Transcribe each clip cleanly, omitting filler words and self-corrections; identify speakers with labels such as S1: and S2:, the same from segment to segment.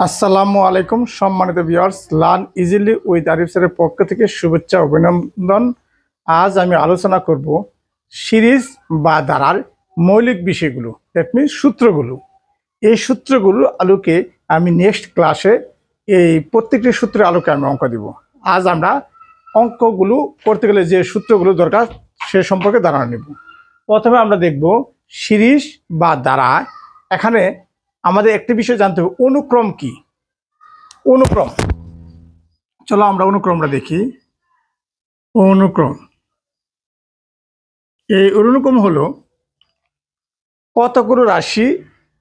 S1: আসসালামু আলাইকুম সম্মানিত viewers, learn easily with Arif স্যারের পক্ষ থেকে শুভেচ্ছা অভিনন্দন। আজ আমি আলোচনা করব সিরিজ বা ধারার মৌলিক বিষয়গুলো, দ্যাট মিনস সূত্রগুলো। এই সূত্রগুলোর আলোকে আমি নেক্সট ক্লাসে এই প্রত্যেকটি সূত্রের আলোকে আমি অঙ্ক দিব। আজ আমরা অঙ্কগুলো করতে গেলে যে সূত্রগুলো দরকার সে সম্পর্কে ধারণা নেব। প্রথমে আমরা দেখব সিরিজ বা ধারা। এখানে আমাদের একটি বিষয় জানতে হবে, অনুক্রম কি। অনুক্রম, চলো আমরা অনুক্রমটা দেখি। অনুক্রম, এই অনুক্রম হলো কতগুলো রাশি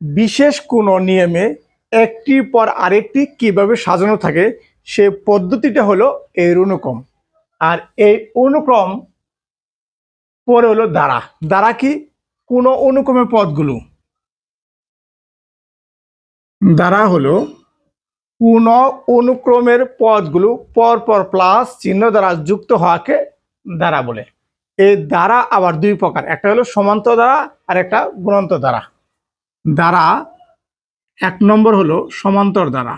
S1: বিশেষ কোনো নিয়মে একটির পর আরেকটি কিভাবে সাজানো থাকে সে পদ্ধতিটা হলো এর অনুক্রম। আর এই অনুক্রম পরে হলো ধারা। ধারা কি? কোনো অনুক্রমের পদগুলো। ধারা হলো কোন অনুক্রমের পদগুলো পরপর প্লাস চিহ্ন দ্বারা যুক্ত হওয়াকে ধারা বলে। এই ধারা আবার দুই প্রকার, একটা হলো সমান্তর ধারা আর একটা গুণান্তর ধারা। ধারা এক নম্বর হলো সমান্তর ধারা।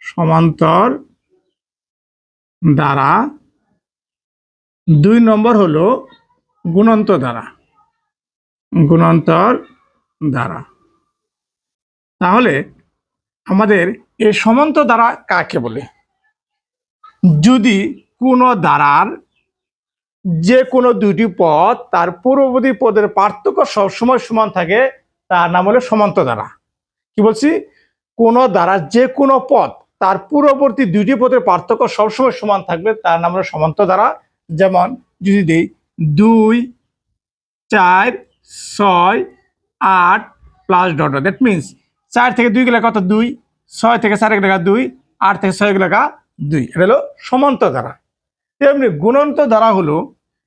S1: সমান্তর ধারা। দুই নম্বর হলো গুণান্তর ধারা। গুণান্তর ধারা। তাহলে আমাদের এই সমান্তর ধারা কাকে বলে? যদি কোনো ধারার যে কোনো দুটি পদ তার পূর্ববর্তী পদের পার্থক্য সবসময় সমান থাকে তার নাম হলো সমান্তর ধারা। কি বলছি? কোনো ধারার যে কোনো পদ তার পূর্ববর্তী দুটি পদের পার্থক্য সবসময় সমান থাকবে তার নাম হলো সমান্তর ধারা। যেমন যদি দেই 2, 4, 6, 8 প্লাস ডট, দ্যাট মিনস 4 থেকে 2 গেলে কত? 2, 6 থেকে 4 গেলে 2, 8 থেকে 6 গেলে 2। এটা হলো সমান্তর ধারা। তেমনি গুণান্তর ধারা হলো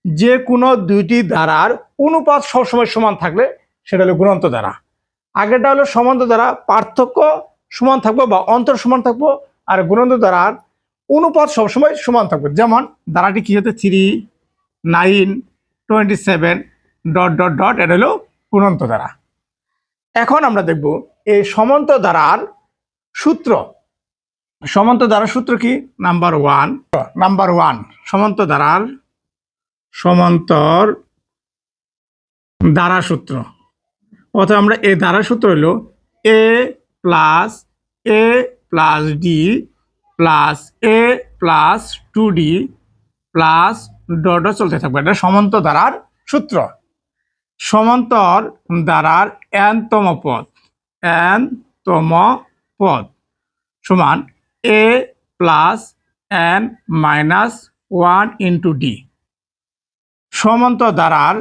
S1: যে কোনো দুইটি ধারার অনুপাত সবসময় সমান থাকলে সেটা হলো গুণান্তর ধারা। আগেরটা হলো সমান্তর ধারা, পার্থক্য সমান থাকবো বা অন্তর সমান থাকবো, আর গুণান্তর ধারার অনুপাত সবসময় সমান থাকবে। যেমন ধারাটি কি হতে 3, 9, 27 ডট ডট ডট, এটা হলো গুণান্তর ধারা। এখন আমরা দেখব এই সমান্তর ধারার সূত্র। সমান্তর ধারার সূত্র কি? নাম্বার ওয়ান সমান্তর ধারার সমান্তর ধারা সূত্র। অর্থাৎ আমরা এই ধারা সূত্র হলো a plus D plus a plus 2d plus dot চলতে থাকবে। এটা সমান্তর ধারার সূত্র। সমান্তর ধারার n-তম পদ সমান a plus n minus 1 into D. সমান্তর ধারার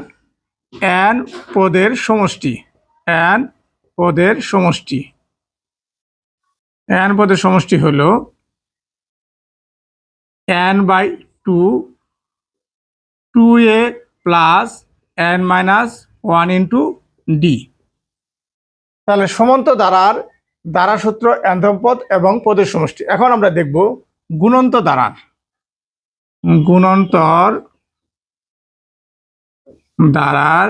S1: n পদের সমষ্টি। n পদের সমষ্টি হলো n/2 2a plus n minus 1 into D. তাহলে সমান্তর ধারার ধারা সূত্র n-তম পদ এবং পদের সমষ্টি। এখন আমরা দেখব গুণান্তর ধারার। গুণান্তর ধারার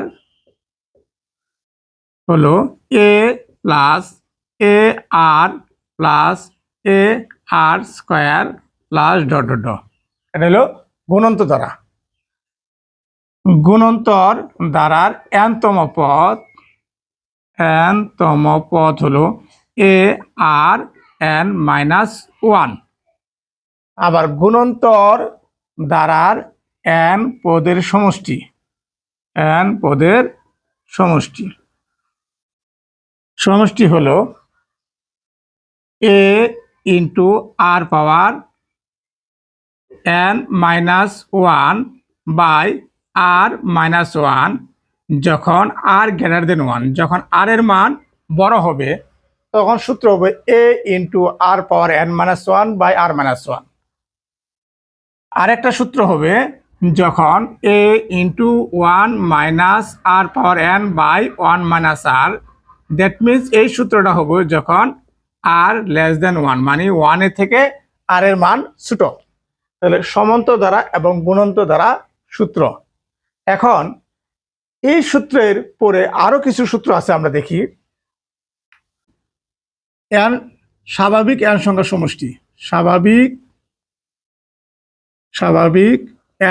S1: হলো a plus a r plus a r square plus dot dot dot. এটা হলো গুণান্তর ধারা। গুণান্তর ধারার n-তম পদ হলো a আর n মাইনাস 1। আবার গুণান্তর ধারার n পদের সমষ্টি হলো a into r power n minus 1 by r minus 1 যখন আর গ্রেটার দেন 1। যখন আর এর মান বড় হবে তখন সূত্র হবে a into r power n minus 1 by r minus 1। আরেকটা সূত্র হবে যখন a into 1 minus r power n by 1 minus r. That means এই সূত্রটা হবে যখন আর লেস দেন 1, মানে 1 এর থেকে আর এর মান ছোট। তাহলে সমান্তর ধারা এবং গুণান্তর ধারা সূত্র। এখন এই সূত্রের পরে আরো কিছু সূত্র আছে, আমরা দেখি। স্বাভাবিক n সংখ্যার সমষ্টি, স্বাভাবিক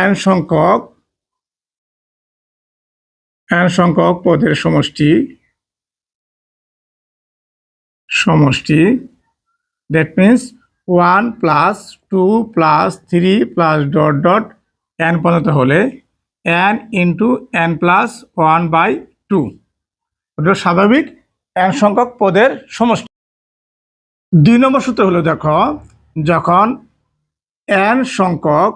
S1: n সংখ্যক পদের সমষ্টি that means 1 plus 2 plus 3 plus dot dot n পর্যন্ত হলে n ইন্টু n প্লাস 1/2, ওটা স্বাভাবিক n সংখ্যক পদের সমষ্টি। 2 নম্বর সূত্র হলো, দেখো, যখন n সংখ্যক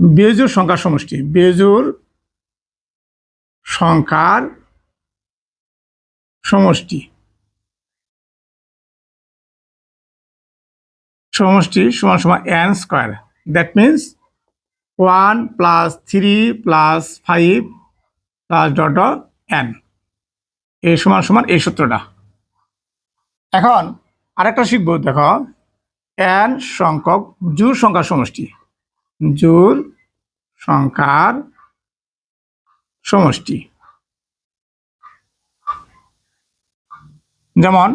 S1: বেজোড় সংখ্যার সমষ্টি, বেজোড় সংখ্যার সমষ্টি সমান সমান n square, that means 1 plus 3 plus 5 plus dot dot n, এই সমান সমান এই সূত্রটা। এখন আরেকটা শিখবো, দেখো, n সংখ্যক জোড় সংখ্যার সমষ্টি, জোড় সংখ্যার সমষ্টি, যেমন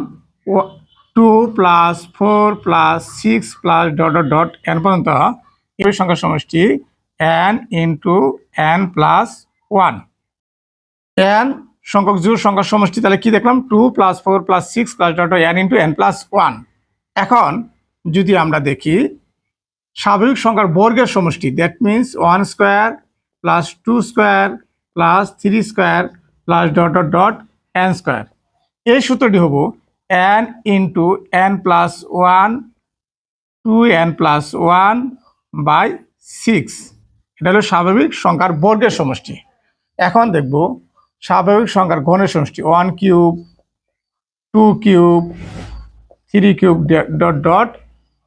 S1: 2 plus 4 plus 6 plus dot dot dot n পর্যন্ত এই সংখ্যার সমষ্টি n into n plus 1। n সংখ্যক জোড় সংখ্যার সমষ্টি তাহলে কি দেখলাম, 2 plus 4 plus 6 plus dot dot n into n plus 1। এখন যদি আমরা দেখি স্বাভাবিক সংখ্যার বর্গের সমষ্টি, that means 1 square plus 2 square plus 3 square plus dot dot dot n square, এই সূত্রটি হবো n into n plus 1 2n plus 1/6, এটা হলো স্বাভাবিক সংখ্যার বর্গের সমষ্টি। এখন দেখব স্বাভাবিক সংখ্যার ঘনের সমষ্টি, 1 cube 2 cube 3 cube dot dot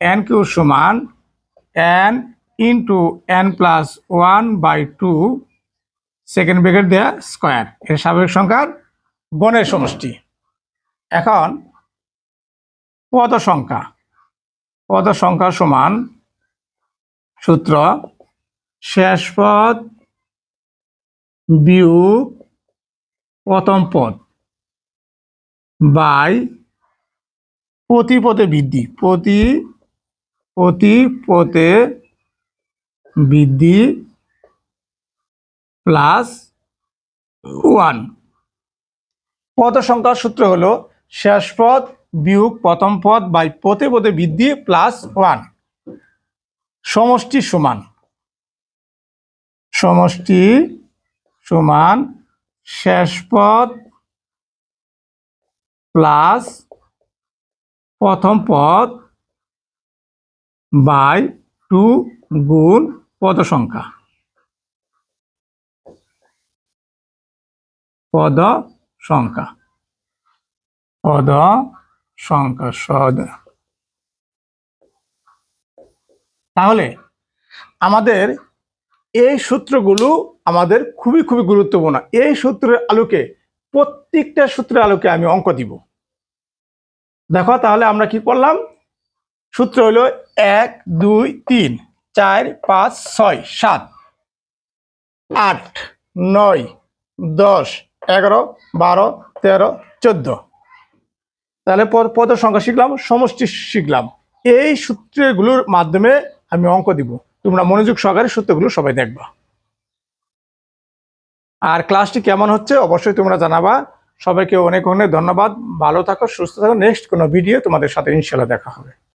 S1: n cube সমান n into n plus 1/2 second bracket দেয়া স্কোয়ার, এর স্বাভাবিক সংখ্যার গণের সমষ্টি। এখন পদ সংখ্যা সমান সূত্র শেষ পদ বিয়োগ প্রথম পদ বাই প্রতি পদে বৃদ্ধি, প্রতি পদে বৃদ্ধি প্লাস 1। পদ সংখ্যার সূত্র হলো শেষ পদ বিয়োগ প্রথম পদ বাই প্রতি পদে বৃদ্ধি প্লাস 1। সমষ্টি সমান শেষ পদ প্লাস প্রথম পদ বাই 2 গুণ পদ সংখ্যা তাহলে আমাদের এই সূত্রগুলো আমাদের খুবই খুবই গুরুত্বপূর্ণ। এই সূত্রের আলোকে, প্রত্যেকটা সূত্রের আলোকে আমি অঙ্ক দিব। দেখো তাহলে আমরা কি করলাম, সূত্র হলো 1 2 3 4 5 6 7 8 9 10 11 12 13 14, তাহলে পদ সংখ্যা শিখলাম, সমষ্টি শিখলাম। এই সূত্রগুলোর মাধ্যমে আমি অঙ্ক দিব, তোমরা মনোযোগ সহকারে সূত্রগুলো সবাই দেখবা। আর ক্লাসটি কেমন হচ্ছে অবশ্যই তোমরা জানাবা। সবাইকে অনেক অনেক ধন্যবাদ, ভালো থাকো, সুস্থ থাকো। নেক্সট কোনো ভিডিও তোমাদের সাথে ইনশাআল্লাহ দেখা হবে।